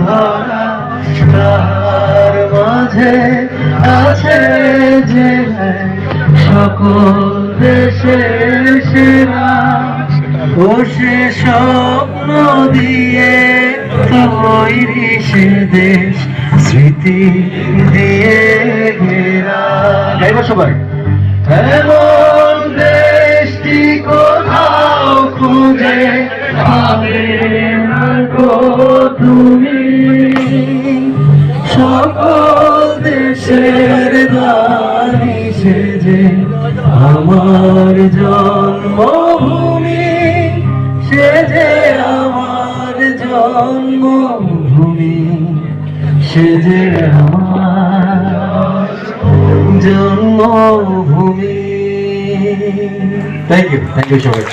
ধরা তার মাঝে আছে যে সকল দেশের সেরা ও সে স্বপ্ন দিয়ে তৈরি সে দেশ স্মৃতি দিয়ে ঘেরা। গাইব সবাই। এমন দেশটি কোথাও খুঁজে পাবে না গো তুমি, সকল দেশের দানি সেজে আমার জন্মভূমি, সে যে আমার জন্মভূমি, সে যে আমার জন্মভূমি। থ্যাংক ইউ সবাই।